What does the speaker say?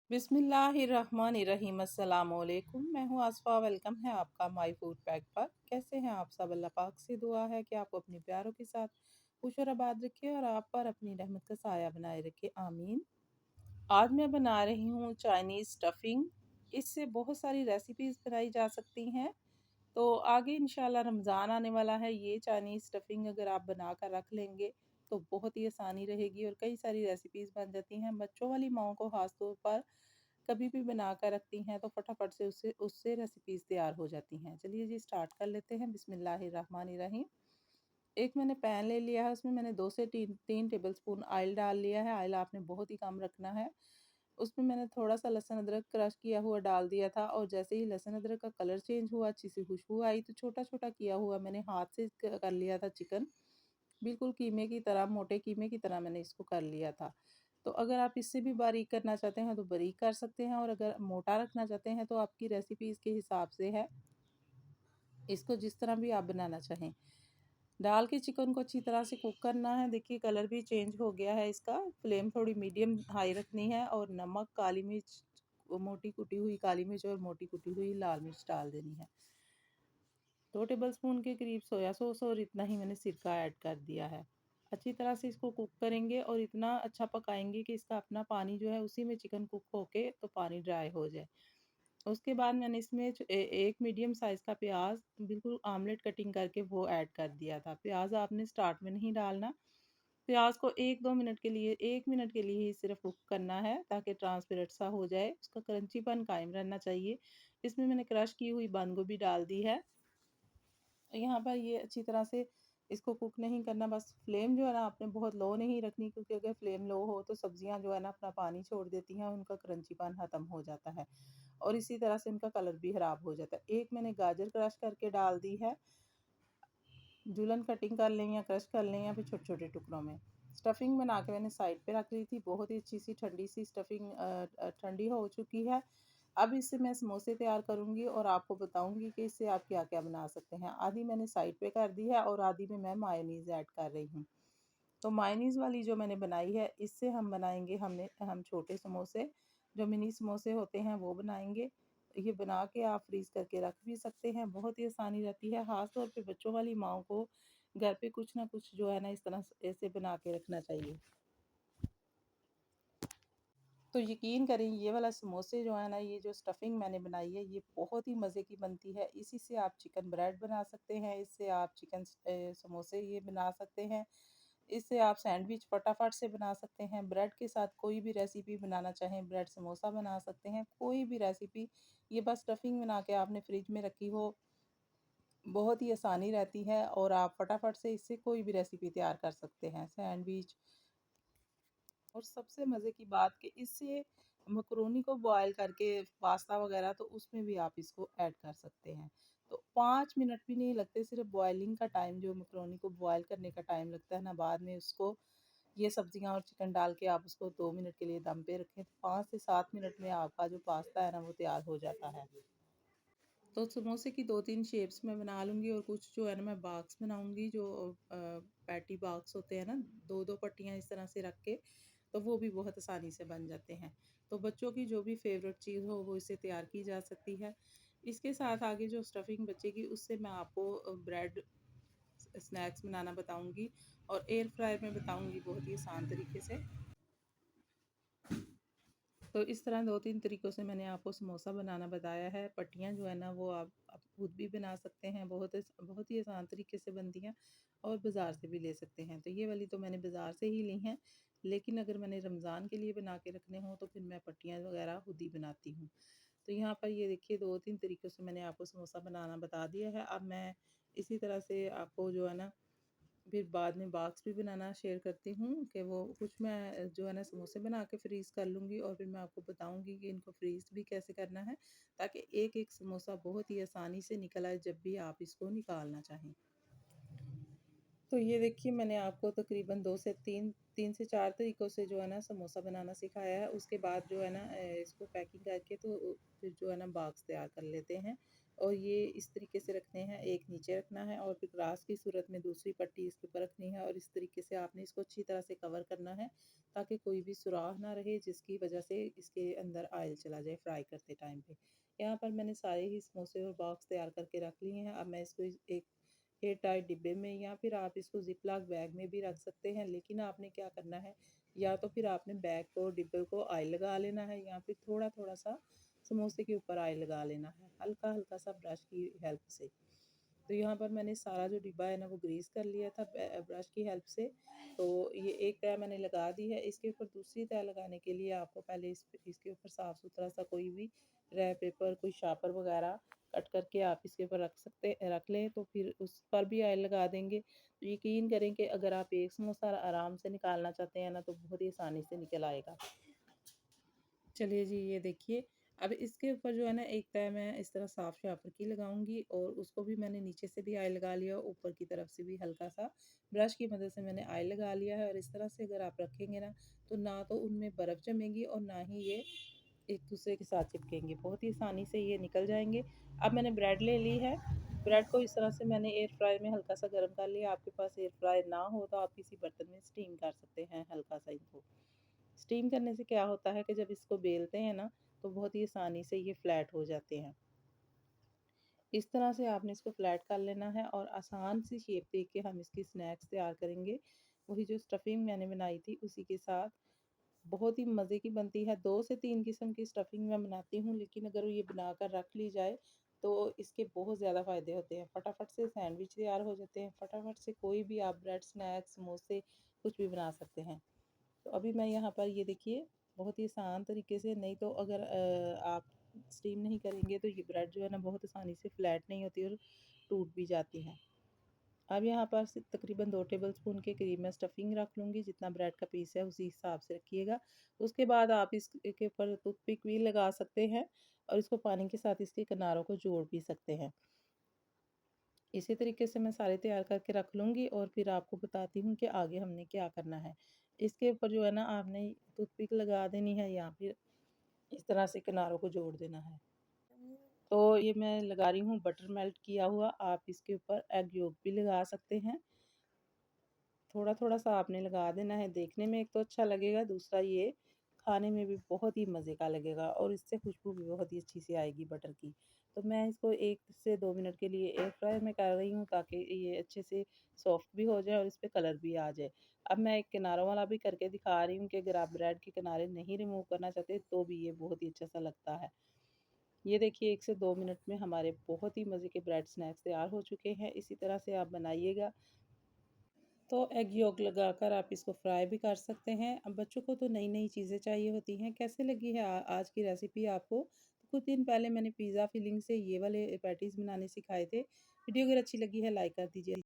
बिस्मिल्लाहिर्रहमानिर्रहीम अस्सलाम वालेकुम। मैं हूँ आसफ़ा। वेलकम है आपका माय फूड पैक पर। कैसे हैं आप सब? अल्लाह पाक से दुआ है कि आपको अपने प्यारों के साथ खुश और आबाद रखे और आप पर अपनी रहमत का साया बनाए रखे, आमीन। आज मैं बना रही हूँ चाइनीज़ स्टफ़िंग। इससे बहुत सारी रेसिपीज़ बनाई जा सकती हैं। तो आगे इंशाल्लाह रमज़ान आने वाला है। ये चाइनीज़ स्टफ़िंग अगर आप बना कर रख लेंगे तो बहुत ही आसानी रहेगी और कई सारी रेसिपीज़ बन जाती हैं। बच्चों वाली माओं को ख़ास तौर पर कभी भी बना कर रखती हैं तो फटाफट से उससे उससे रेसिपीज़ तैयार हो जाती हैं। चलिए जी स्टार्ट कर लेते हैं। बिस्मिल्लाहिर्रहमानिर्रहीम। एक मैंने पैन ले लिया है, उसमें मैंने 2 से 3 टेबलस्पून ऑयल डाल लिया है। ऑयल आपने बहुत ही कम रखना है। उसमें मैंने थोड़ा-सा लहसुन अदरक क्रश किया हुआ डाल दिया था और जैसे ही लहसुन अदरक का कलर चेंज हुआ, अच्छी सी खुशबू आई तो छोटा-छोटा किया हुआ मैंने हाथ से कर लिया था चिकन। बिल्कुल कीमे की तरह, मोटे कीमे की तरह मैंने इसको कर लिया था। तो अगर आप इससे भी बारीक करना चाहते हैं तो बारीक कर सकते हैं और अगर मोटा रखना चाहते हैं तो आपकी रेसिपीज़ के हिसाब से है। इसको जिस तरह भी आप बनाना चाहें। डाल के चिकन को अच्छी तरह से कुक करना है। देखिए कलर भी चेंज हो गया है इसका। फ्लेम थोड़ी मीडियम हाई रखनी है और नमक, काली मिर्च, मोटी कुटी हुई काली मिर्च और मोटी कुटी हुई लाल मिर्च डाल देनी है। 2 टेबलस्पून के करीब सोया सॉस और इतना ही मैंने सिरका ऐड कर दिया है। अच्छी तरह से इसको कुक करेंगे और इतना अच्छा पकाएंगे कि इसका अपना पानी जो है उसी में चिकन कुक होके तो पानी ड्राई हो जाए। उसके बाद मैंने इसमें एक मीडियम साइज़ का प्याज बिल्कुल आमलेट कटिंग करके वो ऐड कर दिया था। प्याज आपने स्टार्ट में नहीं डालना। प्याज को 1 मिनट के लिए ही सिर्फ कुक करना है ताकि ट्रांसपेरेंट सा हो जाए, उसका क्रंचीपन कायम रहना चाहिए। इसमें मैंने क्रश की हुई बंद गोभी डाल दी है। यहाँ पर ये अच्छी तरह से इसको कुक नहीं करना, बस फ्लेम जो है ना आपने बहुत लो नहीं रखनी, क्योंकि अगर फ्लेम लो हो तो सब्जियां जो है ना अपना पानी छोड़ देती हैं, उनका क्रंचीपन ख़त्म हो जाता है और इसी तरह से उनका कलर भी ख़राब हो जाता है। एक मैंने गाजर क्रश करके डाल दी है। जूलन कटिंग कर लें या क्रश कर लें या फिर छोटे छोटे टुकड़ों में। स्टफ़िंग बना के मैंने साइड पे रख ली थी। बहुत ही अच्छी सी ठंडी सी स्टफ़िंग ठंडी हो चुकी है। अब इससे मैं समोसे तैयार करूँगी और आपको बताऊँगी कि इससे आप क्या-क्या बना सकते हैं। आधी मैंने साइड पे कर दी है और आधी में मैं मायोनीज़ ऐड कर रही हूँ। तो मायोनीज़ वाली जो मैंने बनाई है, इससे हम बनाएँगे हम छोटे समोसे, जो मिनी समोसे होते हैं वो बनाएँगे। ये बना के आप फ्रीज़ करके रख भी सकते हैं, बहुत ही आसानी रहती है। ख़ास तौर पे बच्चों वाली माँओं को घर पे कुछ ना कुछ जो है ना इस तरह से ऐसे बना के रखना चाहिए। तो यकीन करें ये वाला समोसे जो है ना, ये जो स्टफ़िंग मैंने बनाई है ये बहुत ही मज़े की बनती है। इसी से आप चिकन ब्रेड बना सकते हैं, इससे आप चिकन समोसे ये बना सकते हैं। इससे आप सैंडविच फटाफट से बना सकते हैं। ब्रेड के साथ कोई भी रेसिपी बनाना चाहें, ब्रेड समोसा बना सकते हैं, कोई भी रेसिपी। ये बस स्टफ़िंग बना के आपने फ्रिज में रखी हो, बहुत ही आसानी रहती है और आप फटाफट से इससे कोई भी रेसिपी तैयार कर सकते हैं। सैंडविच। और सबसे मज़े की बात कि इससे मकरोनी को बॉयल करके पास्ता वगैरह, तो उसमें भी आप इसको ऐड कर सकते हैं। तो 5 मिनट भी नहीं लगते, सिर्फ बॉयलिंग का टाइम, जो मकरोनी को बॉयल करने का टाइम लगता है ना, बाद में उसको ये सब्जियां और चिकन डाल के आप उसको 2 मिनट के लिए दम पे रखें तो 5 से 7 मिनट में आपका जो पास्ता है ना वो तैयार हो जाता है। तो समोसे की 2-3 शेप्स मैं बना लूँगी और कुछ जो है ना मैं बॉक्स बनाऊँगी, जो पैटी बॉक्स होते हैं ना, 2-2 पट्टियाँ इस तरह से रख के, तो वो भी बहुत आसानी से बन जाते हैं। तो बच्चों की जो भी फ़ेवरेट चीज़ हो वो इससे तैयार की जा सकती है। इसके साथ आगे जो स्टफ़िंग बचेगी उससे मैं आपको ब्रेड स्नैक्स बनाना बताऊँगी और एयर फ्रायर में बताऊँगी बहुत ही आसान तरीके से। तो इस तरह 2-3 तरीक़ों से मैंने आपको समोसा बनाना बताया है। पट्टियाँ जो है ना वो आप खुद भी बना सकते हैं, बहुत ही आसान तरीके से बनती हैं और बाज़ार से भी ले सकते हैं। तो ये वाली तो मैंने बाज़ार से ही ली हैं, लेकिन अगर मैंने रमज़ान के लिए बना के रखने हों तो फिर मैं पट्टियाँ वग़ैरह खुद ही बनाती हूँ। तो यहाँ पर ये देखिए 2-3 तरीक़ों से मैंने आपको समोसा बनाना बता दिया है। अब मैं इसी तरह से आपको जो है ना फिर बाद में बॉक्स भी बनाना शेयर करती हूँ कि वो कुछ मैं जो है ना समोसे बना के फ्रीज़ कर लूँगी और फिर मैं आपको बताऊँगी कि इनको फ्रीज़ भी कैसे करना है, ताकि एक-एक समोसा बहुत ही आसानी से निकल आए जब भी आप इसको निकालना चाहें। तो ये देखिए मैंने आपको तकरीबन 2 से 3 3 से 4 तरीकों से जो है ना समोसा बनाना सिखाया है। उसके बाद जो है ना इसको पैकिंग करके तो फिर जो है ना बॉक्स तैयार कर लेते हैं और ये इस तरीके से रखने हैं। एक नीचे रखना है और फिर ग्लास की सूरत में दूसरी पट्टी इसके ऊपर रखनी है और इस तरीके से आपने इसको अच्छी तरह से कवर करना है ताकि कोई भी सुराख ना रहे जिसकी वजह से इसके अंदर ऑयल चला जाए फ्राई करते टाइम पे। यहाँ पर मैंने सारे ही समोसे और बॉक्स तैयार करके रख लिए हैं। अब मैं इसको एक एयर टाइट डिब्बे में या फिर आप इसको जिपलॉक बैग में भी रख सकते हैं, लेकिन आपने क्या करना है, या तो फिर आपने बैग को डिब्बे को ऑयल लगा लेना है या फिर थोड़ा थोड़ा सा समोसे के ऊपर ऑयल लगा लेना है हल्का हल्का सा ब्रश की हेल्प से। तो यहाँ पर मैंने सारा जो डिब्बा है ना वो ग्रीस कर लिया था ब्रश की हेल्प से। तो ये एक तय मैंने लगा दी है। इसके ऊपर दूसरी तय लगाने के लिए आपको पहले इसके ऊपर साफ़ सुथरा सा कोई भी रैप पेपर, कोई शापर वगैरह कट करके आप इसके ऊपर रख लें, तो फिर उस पर भी ऑयल लगा देंगे। तो यकीन करें कि अगर आप एक समोसा आराम से निकालना चाहते हैं ना तो बहुत ही आसानी से निकल आएगा। चलिए जी, ये देखिए। अब इसके ऊपर जो है ना एक तय मैं इस तरह साफ शापर की लगाऊंगी और उसको भी मैंने नीचे से भी ऑयल लगा लिया, ऊपर की तरफ से भी हल्का सा ब्रश की मदद से मैंने ऑयल लगा लिया है। और इस तरह से अगर आप रखेंगे ना तो ना तो उनमें बर्फ़ जमेगी और ना ही ये एक दूसरे के साथ चिपकेंगे, बहुत ही आसानी से ये निकल जाएंगे। अब मैंने ब्रेड ले ली है। ब्रेड को इस तरह से मैंने एयर फ्रायर में हल्का सा गर्म कर लिया। आपके पास एयर फ्रायर ना हो तो आप किसी बर्तन में स्टीम कर सकते हैं हल्का सा इनको। स्टीम करने से क्या होता है कि जब इसको बेलते हैं ना तो बहुत ही आसानी से ये फ्लैट हो जाते हैं। इस तरह से आपने इसको फ्लैट कर लेना है और आसान सी शेप दे के हम इसकी स्नैक्स तैयार करेंगे। वही जो स्टफिंग मैंने बनाई थी उसी के साथ बहुत ही मज़े की बनती है। 2 से 3 किस्म की स्टफिंग मैं बनाती हूँ, लेकिन अगर ये बनाकर रख ली जाए तो इसके बहुत ज़्यादा फ़ायदे होते हैं। फटाफट से सैंडविच तैयार हो जाते हैं, फटाफट से कोई भी आप ब्रेड स्नैक्स, समोसे कुछ भी बना सकते हैं। तो अभी मैं यहाँ पर ये देखिए बहुत ही आसान तरीके से, नहीं तो अगर आप स्टीम नहीं करेंगे तो ये ब्रेड जो है ना बहुत आसानी से फ्लैट नहीं होती और टूट भी जाती है। अब यहाँ पर तकरीबन 2 टेबल स्पून के करीब मैं स्टफिंग रख लूँगी, जितना ब्रेड का पीस है उसी हिसाब से रखिएगा। उसके बाद आप इसके ऊपर टूथपिक भी लगा सकते हैं और इसको पानी के साथ इसके किनारों को जोड़ भी सकते हैं। इसी तरीके से मैं सारे तैयार करके रख लूँगी और फिर आपको बताती हूँ कि आगे हमने क्या करना है। इसके ऊपर जो है ना आपने टूथपिक लगा देनी है या फिर इस तरह से किनारों को जोड़ देना है। तो ये मैं लगा रही हूँ बटर मेल्ट किया हुआ, आप इसके ऊपर एग योक भी लगा सकते हैं। थोड़ा-थोड़ा सा आपने लगा देना है, देखने में एक तो अच्छा लगेगा, दूसरा ये खाने में भी बहुत ही मज़े का लगेगा और इससे खुशबू भी बहुत ही अच्छी सी आएगी बटर की। तो मैं इसको 1 से 2 मिनट के लिए एयर फ्रायर में कर रही हूँ ताकि ये अच्छे से सॉफ्ट भी हो जाए और इस पे कलर भी आ जाए। अब मैं एक किनारों वाला भी करके दिखा रही हूँ कि अगर आप ब्रेड के किनारे नहीं रिमूव करना चाहते तो भी ये बहुत ही अच्छा सा लगता है। ये देखिए 1 से 2 मिनट में हमारे बहुत ही मज़े के ब्रेड स्नैक्स तैयार हो चुके हैं। इसी तरह से आप बनाइएगा। तो एग योक लगाकर आप इसको फ्राई भी कर सकते हैं। अब बच्चों को तो नई-नई चीज़ें चाहिए होती हैं। कैसे लगी है आज की रेसिपी आपको? तो कुछ दिन पहले मैंने पिज़्ज़ा फिलिंग से ये वाले पैटीज़ बनाने सिखाए थे। वीडियो अगर अच्छी लगी है लाइक कर दीजिए।